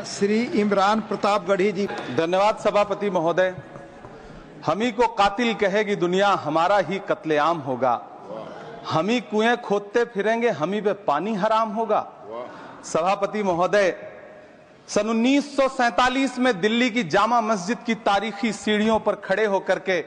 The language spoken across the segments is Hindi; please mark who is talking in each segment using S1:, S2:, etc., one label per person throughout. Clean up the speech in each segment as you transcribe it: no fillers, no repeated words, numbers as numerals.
S1: श्री इमरान प्रतापगढ़ी जी।
S2: धन्यवाद सभापति महोदय। हम ही को कातिल कहेगी दुनिया, हमारा ही कत्लेआम होगा। हम ही कुएं खोदते फिरेंगे, हम ही पे पानी हराम होगा। सभापति महोदय, सन 1947 में दिल्ली की जामा मस्जिद की तारीखी सीढ़ियों पर खड़े होकर के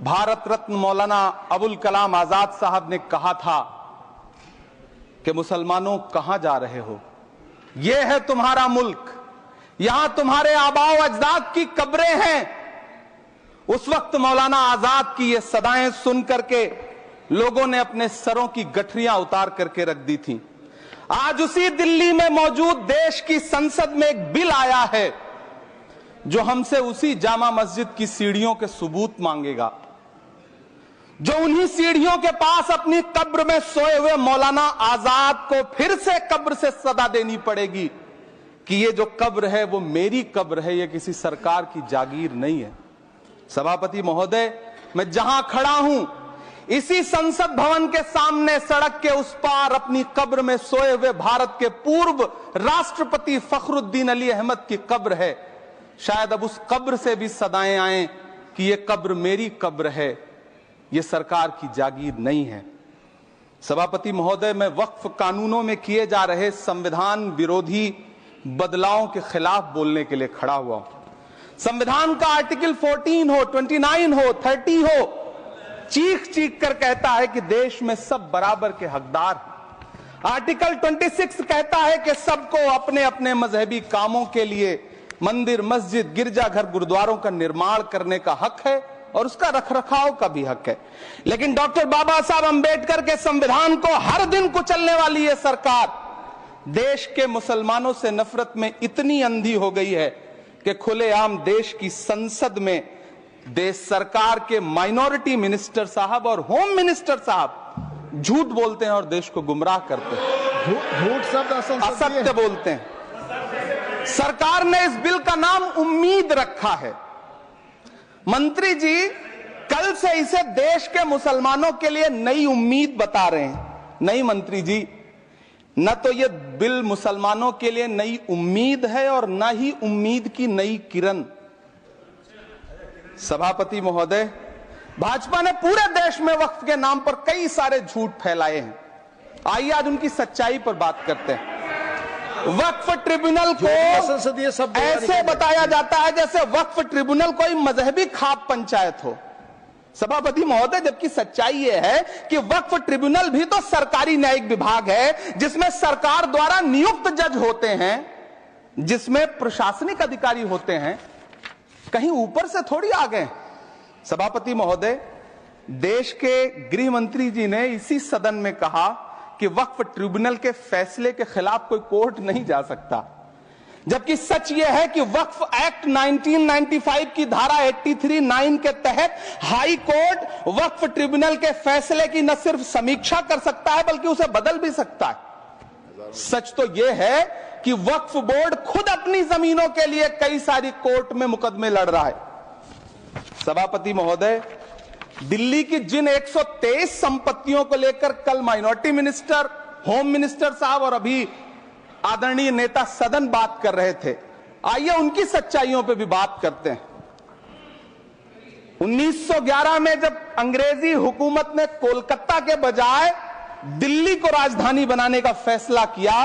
S2: भारत रत्न मौलाना अबुल कलाम आजाद साहब ने कहा था कि मुसलमानों कहां जा रहे हो, यह है तुम्हारा मुल्क, यहां तुम्हारे आबाओ अजदाद की कब्रें हैं। उस वक्त मौलाना आजाद की ये सदाएं सुन करके लोगों ने अपने सरों की गठरियां उतार करके रख दी थी। आज उसी दिल्ली में मौजूद देश की संसद में एक बिल आया है जो हमसे उसी जामा मस्जिद की सीढ़ियों के सबूत मांगेगा, जो उन्हीं सीढ़ियों के पास अपनी कब्र में सोए हुए मौलाना आजाद को फिर से कब्र से सदा देनी पड़ेगी कि ये जो कब्र है वो मेरी कब्र है, ये किसी सरकार की जागीर नहीं है। सभापति महोदय, मैं जहां खड़ा हूं इसी संसद भवन के सामने सड़क के उस पार अपनी कब्र में सोए हुए भारत के पूर्व राष्ट्रपति फखरुद्दीन अली अहमद की कब्र है। शायद अब उस कब्र से भी सदाएं आए कि ये कब्र मेरी कब्र है, ये सरकार की जागीर नहीं है। सभापति महोदय, मैं वक्फ कानूनों में किए जा रहे संविधान विरोधी बदलावों के खिलाफ बोलने के लिए खड़ा हुआ हूं। संविधान का आर्टिकल 14 हो, 29 हो, 30 हो, चीख चीख कर कहता है कि देश में सब बराबर के हकदार हैं। आर्टिकल 26 कहता है कि सबको अपने अपने मजहबी कामों के लिए मंदिर, मस्जिद, गिरजाघर, गुरुद्वारों का निर्माण करने का हक है और उसका रखरखाव का भी हक है। लेकिन डॉक्टर बाबा साहब अंबेडकर के संविधान को हर दिन कुचलने वाली ये सरकार देश के मुसलमानों से नफरत में इतनी अंधी हो गई है कि खुलेआम देश की संसद में देश सरकार के माइनॉरिटी मिनिस्टर साहब और होम मिनिस्टर साहब झूठ बोलते हैं और देश को गुमराह करते हैं,
S1: झूठ शब्द
S2: असत्य बोलते हैं। सरकार ने इस बिल का नाम उम्मीद रखा है। मंत्री जी कल से इसे देश के मुसलमानों के लिए नई उम्मीद बता रहे हैं। नहीं मंत्री जी, न तो यह बिल मुसलमानों के लिए नई उम्मीद है और न ही उम्मीद की नई किरण। सभापति महोदय, भाजपा ने पूरे देश में वक्फ के नाम पर कई सारे झूठ फैलाए हैं। आइए आज उनकी सच्चाई पर बात करते हैं। वक्फ ट्रिब्यूनल को ऐसे बताया जाता है जैसे वक्फ ट्रिब्यूनल कोई मजहबी खाप पंचायत हो। सभापति महोदय, जबकि सच्चाई यह है कि वक्फ ट्रिब्यूनल भी तो सरकारी न्यायिक विभाग है जिसमें सरकार द्वारा नियुक्त जज होते हैं, जिसमें प्रशासनिक अधिकारी होते हैं, कहीं ऊपर से थोड़ी आ गए। सभापति महोदय, देश के गृह मंत्री जी ने इसी सदन में कहा कि वक्फ ट्रिब्यूनल के फैसले के खिलाफ कोई कोर्ट नहीं जा सकता, जबकि सच यह है कि वक्फ एक्ट 1995 की धारा 83(9) के तहत हाई कोर्ट वक्फ ट्रिब्यूनल के फैसले की न सिर्फ समीक्षा कर सकता है बल्कि उसे बदल भी सकता है। सच तो यह है कि वक्फ बोर्ड खुद अपनी जमीनों के लिए कई सारी कोर्ट में मुकदमे लड़ रहा है। सभापति महोदय, दिल्ली की जिन 123 संपत्तियों को लेकर कल माइनॉरिटी मिनिस्टर, होम मिनिस्टर साहब और अभी आदरणीय नेता सदन बात कर रहे थे, आइए उनकी सच्चाइयों पे भी बात करते हैं। 1911 में जब अंग्रेजी हुकूमत ने कोलकाता के बजाय दिल्ली को राजधानी बनाने का फैसला किया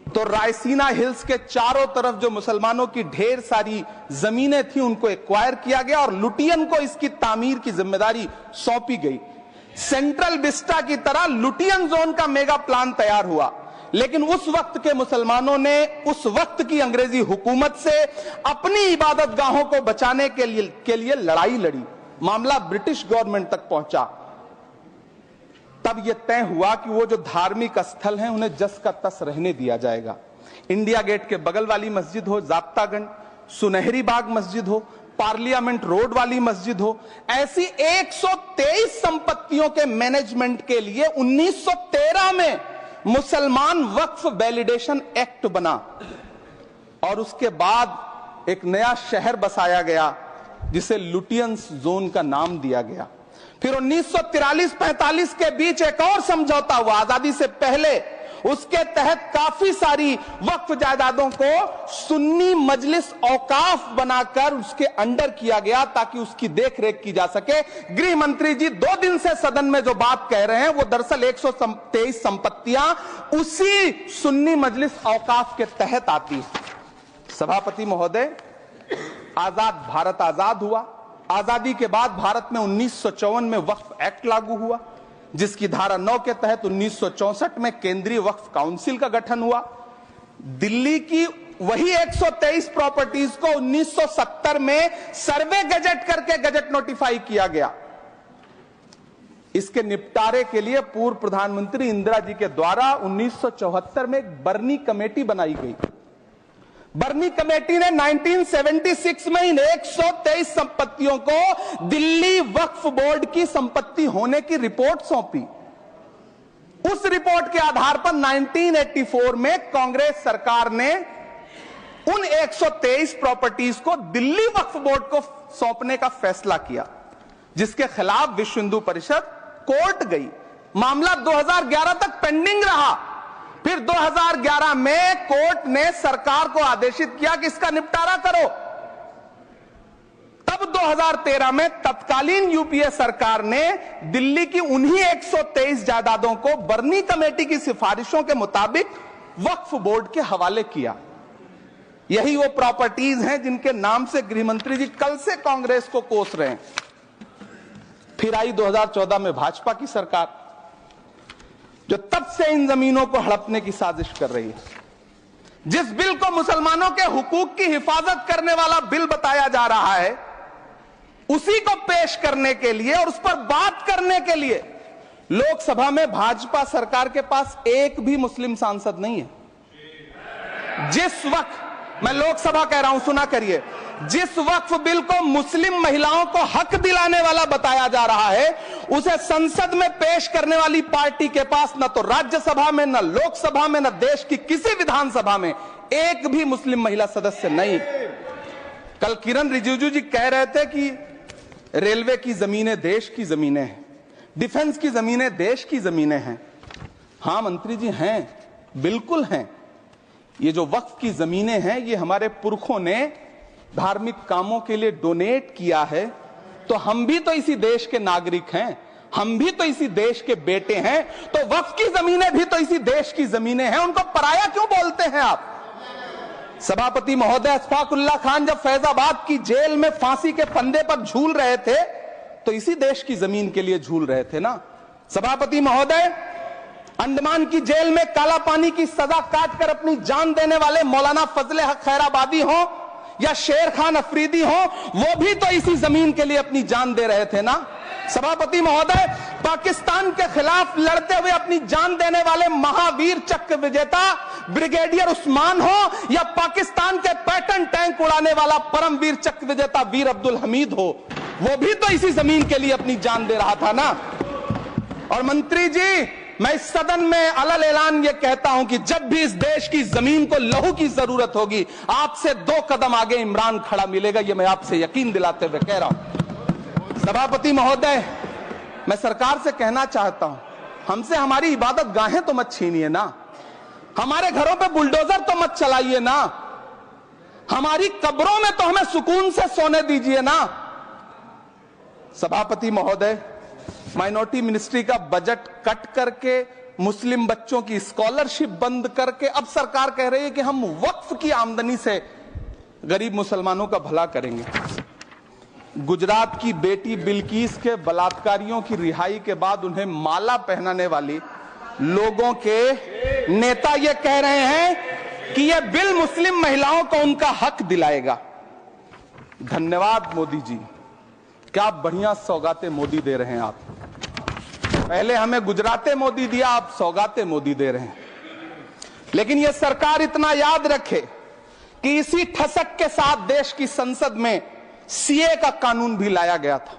S2: तो रायसीना हिल्स के चारों तरफ जो मुसलमानों की ढेर सारी जमीनें थी उनको एक्वायर किया गया और लुटियन को इसकी तामीर की जिम्मेदारी सौंपी गई। सेंट्रल विस्टा की तरह लुटियन जोन का मेगा प्लान तैयार हुआ, लेकिन उस वक्त के मुसलमानों ने उस वक्त की अंग्रेजी हुकूमत से अपनी इबादत गाहों को बचाने के लिए लड़ाई लड़ी। मामला ब्रिटिश गवर्नमेंट तक पहुंचा। तब यह तय हुआ कि वो जो धार्मिक स्थल हैं उन्हें जस का तस रहने दिया जाएगा। इंडिया गेट के बगल वाली मस्जिद हो, जाप्तागंज, सुनहरी बाग मस्जिद हो, पार्लियामेंट रोड वाली मस्जिद हो, ऐसी 123 संपत्तियों के मैनेजमेंट के लिए 1913 में मुसलमान वक्फ वैलिडेशन एक्ट बना और उसके बाद एक नया शहर बसाया गया जिसे लुटियंस जोन का नाम दिया गया। फिर 1943-45 के बीच एक और समझौता हुआ आजादी से पहले
S3: उसके तहत काफी सारी वक्फ जायदादों को सुन्नी मजलिस औकाफ बनाकर उसके अंडर किया गया ताकि उसकी देखरेख की जा सके। गृह मंत्री जी 2 दिन से सदन में जो बात कह रहे हैं वो दरअसल 123 संपत्तियां उसी सुन्नी मजलिस औकाफ के तहत आती है। सभापति महोदय, आजाद भारत आजाद हुआ। आजादी के बाद भारत में 1954 में वक्फ एक्ट लागू हुआ, जिसकी धारा 9 के तहत 1964 में केंद्रीय वक्फ काउंसिल का गठन हुआ। दिल्ली की वही 123 प्रॉपर्टीज को 1970 में सर्वे गजट करके गजट नोटिफाई किया गया। इसके निपटारे के लिए पूर्व प्रधानमंत्री इंदिरा जी के द्वारा 1974 में एक बर्नी कमेटी बनाई गई। बर्नी कमेटी ने 1976 में इन 123 संपत्तियों को दिल्ली वक्फ बोर्ड की संपत्ति होने की रिपोर्ट सौंपी। उस रिपोर्ट के आधार पर 1984 में कांग्रेस सरकार ने उन 123 प्रॉपर्टीज को दिल्ली वक्फ बोर्ड को सौंपने का फैसला किया, जिसके खिलाफ विश्व हिंदू परिषद कोर्ट गई। मामला 2011 तक पेंडिंग रहा। फिर 2011 में कोर्ट ने सरकार को आदेशित किया कि इसका निपटारा करो। तब 2013 में तत्कालीन यूपीए सरकार ने दिल्ली की उन्हीं 123 जायदादों को बर्नी कमेटी की सिफारिशों के मुताबिक वक्फ बोर्ड के हवाले किया। यही वो प्रॉपर्टीज हैं जिनके नाम से गृह मंत्री जी कल से कांग्रेस को कोस रहे हैं। फिर आई 2014 में भाजपा की सरकार, जो तब से इन जमीनों को हड़पने की साजिश कर रही है। जिस बिल को मुसलमानों के हुकूक की हिफाजत करने वाला बिल बताया जा रहा है, उसी को पेश करने के लिए और उस पर बात करने के लिए लोकसभा में भाजपा सरकार के पास एक भी मुस्लिम सांसद नहीं है। जिस वक्त, मैं लोकसभा कह रहा हूं, सुना करिए, जिस वक्फ बिल को मुस्लिम महिलाओं को हक दिलाने वाला बताया जा रहा है, उसे संसद में पेश करने वाली पार्टी के पास न तो राज्यसभा में, न लोकसभा में, न देश की किसी विधानसभा में एक भी मुस्लिम महिला सदस्य नहीं। कल किरण रिजिजू जी कह रहे थे कि रेलवे की जमीनें देश की जमीनें हैं, डिफेंस की जमीनें देश की जमीनें हैं। हां मंत्री जी, हैं, बिल्कुल हैं। ये जो वक्फ की जमीनें हैं, ये हमारे पुरखों ने धार्मिक कामों के लिए डोनेट किया है। तो हम भी तो इसी देश के नागरिक हैं, हम भी तो इसी देश के बेटे हैं। तो वक्फ की जमीनें भी तो इसी देश की जमीनें हैं, उनको पराया क्यों बोलते हैं आप? सभापति महोदय, अशफाकुल्लाह खान जब फैजाबाद की जेल में फांसी के फंदे पर झूल रहे थे तो इसी देश की जमीन के लिए झूल रहे थे ना। सभापति महोदय, अंडमान की जेल में काला पानी की सजा काटकर अपनी जान देने वाले मौलाना फजले हक खैराबादी हो या शेर खान अफरीदी हो, वो भी तो इसी जमीन के लिए अपनी जान दे रहे थे ना। सभापति महोदय, पाकिस्तान के खिलाफ लड़ते हुए अपनी जान देने वाले महावीर चक्र विजेता ब्रिगेडियर उस्मान हो या पाकिस्तान के पैटर्न टैंक उड़ाने वाला परमवीर चक्र विजेता वीर अब्दुल हमीद हो, वो भी तो इसी जमीन के लिए अपनी जान दे रहा था ना। और मंत्री जी, मैं इस सदन में अलग ऐलान ये कहता हूं कि जब भी इस देश की जमीन को लहू की जरूरत होगी, आपसे 2 कदम आगे इमरान खड़ा मिलेगा। ये मैं आपसे यकीन दिलाते हुए कह रहा हूं। सभापति महोदय, मैं सरकार से कहना चाहता हूं, हमसे हमारी इबादत गाहें तो मत छीनिए ना, हमारे घरों पे बुलडोजर तो मत चलाइए ना, हमारी कब्रों में तो हमें सुकून से सोने दीजिए ना। सभापति महोदय, माइनॉरिटी मिनिस्ट्री का बजट कट करके, मुस्लिम बच्चों की स्कॉलरशिप बंद करके अब सरकार कह रही है कि हम वक्फ की आमदनी से गरीब मुसलमानों का भला करेंगे। गुजरात की बेटी बिल्किस के बलात्कारियों की रिहाई के बाद उन्हें माला पहनाने वाली लोगों के नेता ये कह रहे हैं कि यह बिल मुस्लिम महिलाओं को उनका हक दिलाएगा। धन्यवाद मोदी जी, क्या बढ़िया सौगातें मोदी दे रहे हैं आप। पहले हमें गुजराते मोदी दिया, आप सौगाते मोदी दे रहे हैं। लेकिन यह सरकार इतना याद रखे कि इसी ठसक के साथ देश की संसद में सीए का कानून भी लाया गया था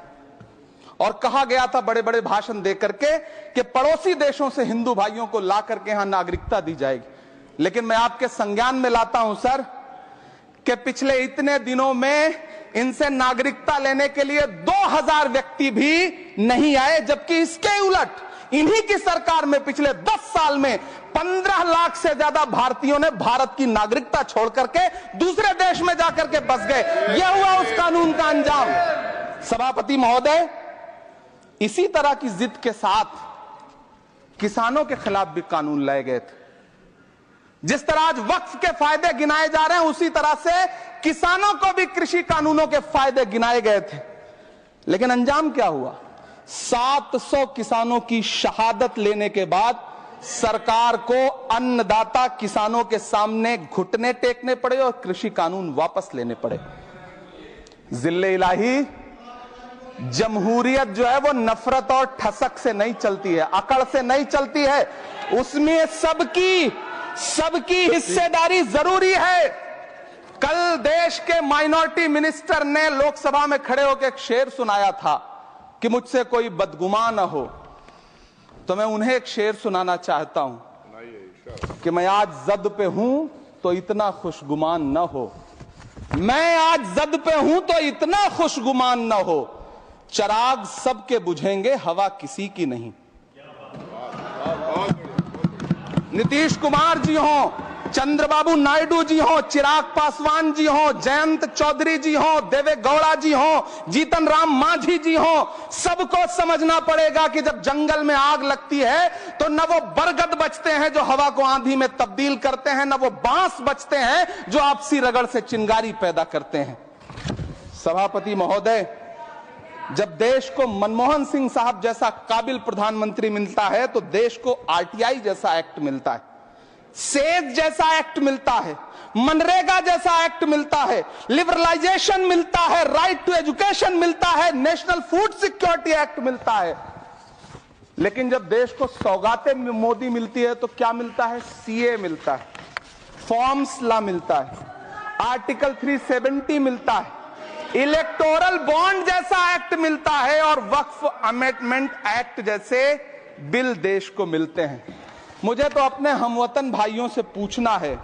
S3: और कहा गया था बड़े बड़े भाषण देकर के कि पड़ोसी देशों से हिंदू भाइयों को ला करके यहां नागरिकता दी जाएगी। लेकिन मैं आपके संज्ञान में लाता हूं सर कि पिछले इतने दिनों में इनसे नागरिकता लेने के लिए 2000 व्यक्ति भी नहीं आए, जबकि इसके उलट इन्हीं की सरकार में पिछले 10 साल में 15 लाख से ज्यादा भारतीयों ने भारत की नागरिकता छोड़ करके दूसरे देश में जाकर के बस गए। यह हुआ उस कानून का अंजाम। सभापति महोदय, इसी तरह की जिद के साथ किसानों के खिलाफ भी कानून लाए गए थे। जिस तरह आज वक्फ के फायदे गिनाए जा रहे हैं, उसी तरह से किसानों को भी कृषि कानूनों के फायदे गिनाए गए थे। लेकिन अंजाम क्या हुआ? 700 किसानों की शहादत लेने के बाद सरकार को अन्नदाता किसानों के सामने घुटने टेकने पड़े और कृषि कानून वापस लेने पड़े। जिल्ले इलाही, जमहूरियत जो है वो नफरत और ठसक से नहीं चलती है, अकड़ से नहीं चलती है। उसमें सबकी हिस्सेदारी जरूरी है। कल देश के माइनॉरिटी मिनिस्टर ने लोकसभा में खड़े होकर एक शेर सुनाया था कि मुझसे कोई बदगुमान न हो, तो मैं उन्हें एक शेर सुनाना चाहता हूं कि मैं आज जद पे हूं तो इतना खुशगुमान न हो, मैं आज जद पे हूं तो इतना खुशगुमान न हो, चराग सबके बुझेंगे हवा किसी की नहीं। नीतीश कुमार जी हो, चंद्रबाबू नायडू जी हो, चिराग पासवान जी हो, जयंत चौधरी जी हो, देवे गौड़ा जी हो, जीतन राम मांझी जी हो, सबको समझना पड़ेगा कि जब जंगल में आग लगती है तो न वो बरगद बचते हैं जो हवा को आंधी में तब्दील करते हैं, न वो बांस बचते हैं जो आपसी रगड़ से चिंगारी पैदा करते हैं। सभापति महोदय, जब देश को मनमोहन सिंह साहब जैसा काबिल प्रधानमंत्री मिलता है तो देश को आरटीआई जैसा एक्ट मिलता है, सेज जैसा एक्ट मिलता है, मनरेगा जैसा एक्ट मिलता है, लिबरलाइजेशन मिलता है, राइट टू एजुकेशन मिलता है, नेशनल फूड सिक्योरिटी एक्ट मिलता है। लेकिन जब देश को सौगातें मोदी मिलती है तो क्या मिलता है? सीए मिलता है, फॉर्म्स लॉ मिलता है, आर्टिकल 370 मिलता है, इलेक्टोरल बॉन्ड जैसा एक्ट मिलता है और वक्फ अमेंडमेंट एक्ट जैसे बिल देश को मिलते हैं। मुझे तो अपने हमवतन भाइयों से पूछना है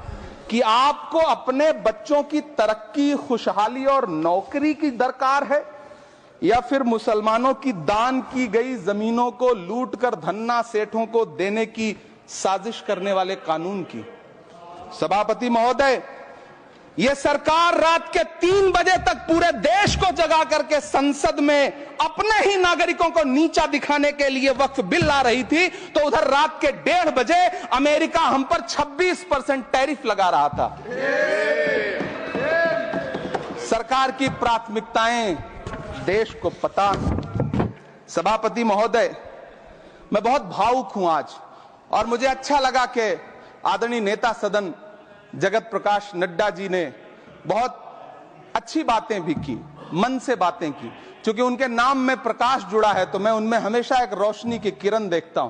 S3: कि आपको अपने बच्चों की तरक्की, खुशहाली और नौकरी की दरकार है या फिर मुसलमानों की दान की गई जमीनों को लूट कर धन्ना सेठों को देने की साजिश करने वाले कानून की? सभापति महोदय, यह सरकार रात के 3 बजे तक पूरे देश को जगा करके संसद में अपने ही नागरिकों को नीचा दिखाने के लिए वक्फ बिल ला रही थी, तो उधर रात के 1:30 बजे अमेरिका हम पर 26% टैरिफ लगा रहा था। सरकार की प्राथमिकताएं देश को पता। सभापति महोदय, मैं बहुत भावुक हूं आज, और मुझे अच्छा लगा कि आदरणीय नेता सदन जगत प्रकाश नड्डा जी ने बहुत अच्छी बातें भी की, मन से बातें की। क्योंकि उनके नाम में प्रकाश जुड़ा है तो मैं उनमें हमेशा एक रोशनी की किरण देखता हूं।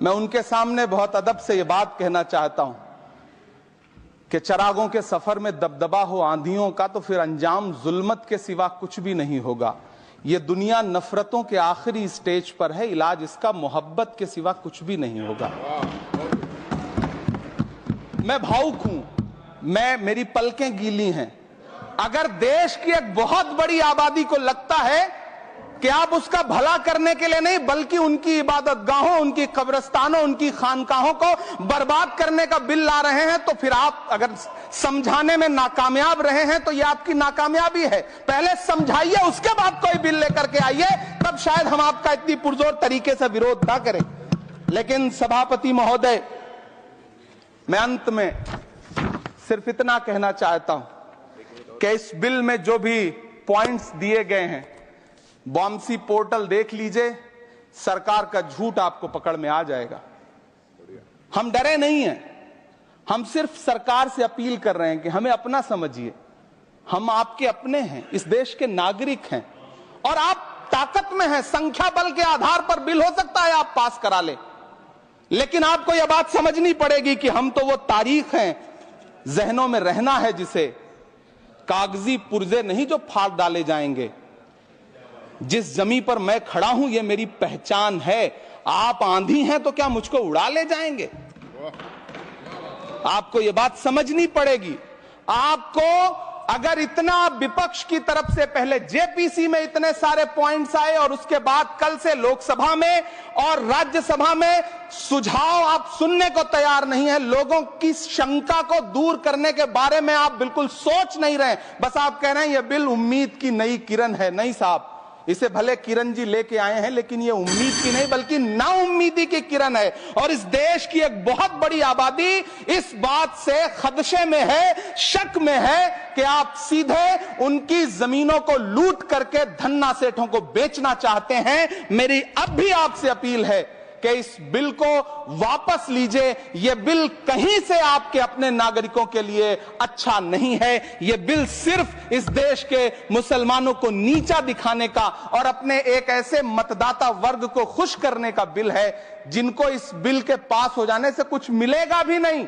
S3: मैं उनके सामने बहुत अदब से यह बात कहना चाहता हूं कि चरागों के सफर में दबदबा हो आंधियों का तो फिर अंजाम जुल्मत के सिवा कुछ भी नहीं होगा। यह दुनिया नफरतों के आखिरी स्टेज पर है, इलाज इसका मोहब्बत के सिवा कुछ भी नहीं होगा। मैं भावुक हूं, मेरी पलकें गीली हैं। अगर देश की एक बहुत बड़ी आबादी को लगता है कि आप उसका भला करने के लिए नहीं बल्कि उनकी इबादतगाहों, उनकी कब्रिस्तानों, उनकी खानकाहों को बर्बाद करने का बिल ला रहे हैं, तो फिर आप अगर समझाने में नाकामयाब रहे हैं तो यह आपकी नाकामयाबी है। पहले समझाइए, उसके बाद कोई बिल लेकर के आइए, तब शायद हम आपका इतनी पुरजोर तरीके से विरोध ना करें। लेकिन सभापति महोदय, मैं अंत में सिर्फ इतना कहना चाहता हूं कि इस बिल में जो भी पॉइंट्स दिए गए हैं, बॉम्सी पोर्टल देख लीजिए, सरकार का झूठ आपको पकड़ में आ जाएगा। हम डरे नहीं हैं, हम सिर्फ सरकार से अपील कर रहे हैं कि हमें अपना समझिए। हम आपके अपने हैं, इस देश के नागरिक हैं और आप ताकत में हैं। संख्या बल के आधार पर बिल हो सकता है आप पास करा ले, लेकिन आपको यह बात समझनी पड़ेगी कि हम तो वो तारीख हैं, जहनों में रहना है जिसे, कागजी पुर्जे नहीं जो फाड़ डाले जाएंगे। जिस जमी पर मैं खड़ा हूं ये मेरी पहचान है। आप आंधी हैं तो क्या मुझको उड़ा ले जाएंगे? आपको यह बात समझनी पड़ेगी। आपको अगर इतना विपक्ष की तरफ से पहले जेपीसी में इतने सारे पॉइंट्स आए और उसके बाद कल से लोकसभा में और राज्यसभा में सुझाव आप सुनने को तैयार नहीं है, लोगों की शंका को दूर करने के बारे में आप बिल्कुल सोच नहीं रहे, बस आप कह रहे हैं यह बिल उम्मीद की नई किरण है। नहीं साहब, इसे भले किरण जी लेके आए हैं, लेकिन ये उम्मीद की नहीं बल्कि नाउम्मीदी की किरण है। और इस देश की एक बहुत बड़ी आबादी इस बात से खदशे में है, शक में है कि आप सीधे उनकी जमीनों को लूट करके धन्ना सेठों को बेचना चाहते हैं। मेरी अब भी आपसे अपील है कि इस बिल को वापस लीजिए। यह बिल कहीं से आपके अपने नागरिकों के लिए अच्छा नहीं है। यह बिल सिर्फ इस देश के मुसलमानों को नीचा दिखाने का और अपने एक ऐसे मतदाता वर्ग को खुश करने का बिल है जिनको इस बिल के पास हो जाने से कुछ मिलेगा भी नहीं।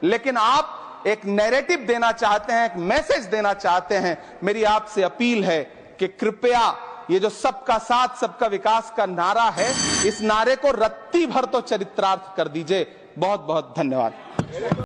S3: लेकिन आप एक नैरेटिव देना चाहते हैं, एक मैसेज देना चाहते हैं। मेरी आपसे अपील है कि कृपया ये जो सबका साथ सबका विकास का नारा है, इस नारे को रत्ती भर तो चरित्रार्थ कर दीजिए। बहुत बहुत धन्यवाद।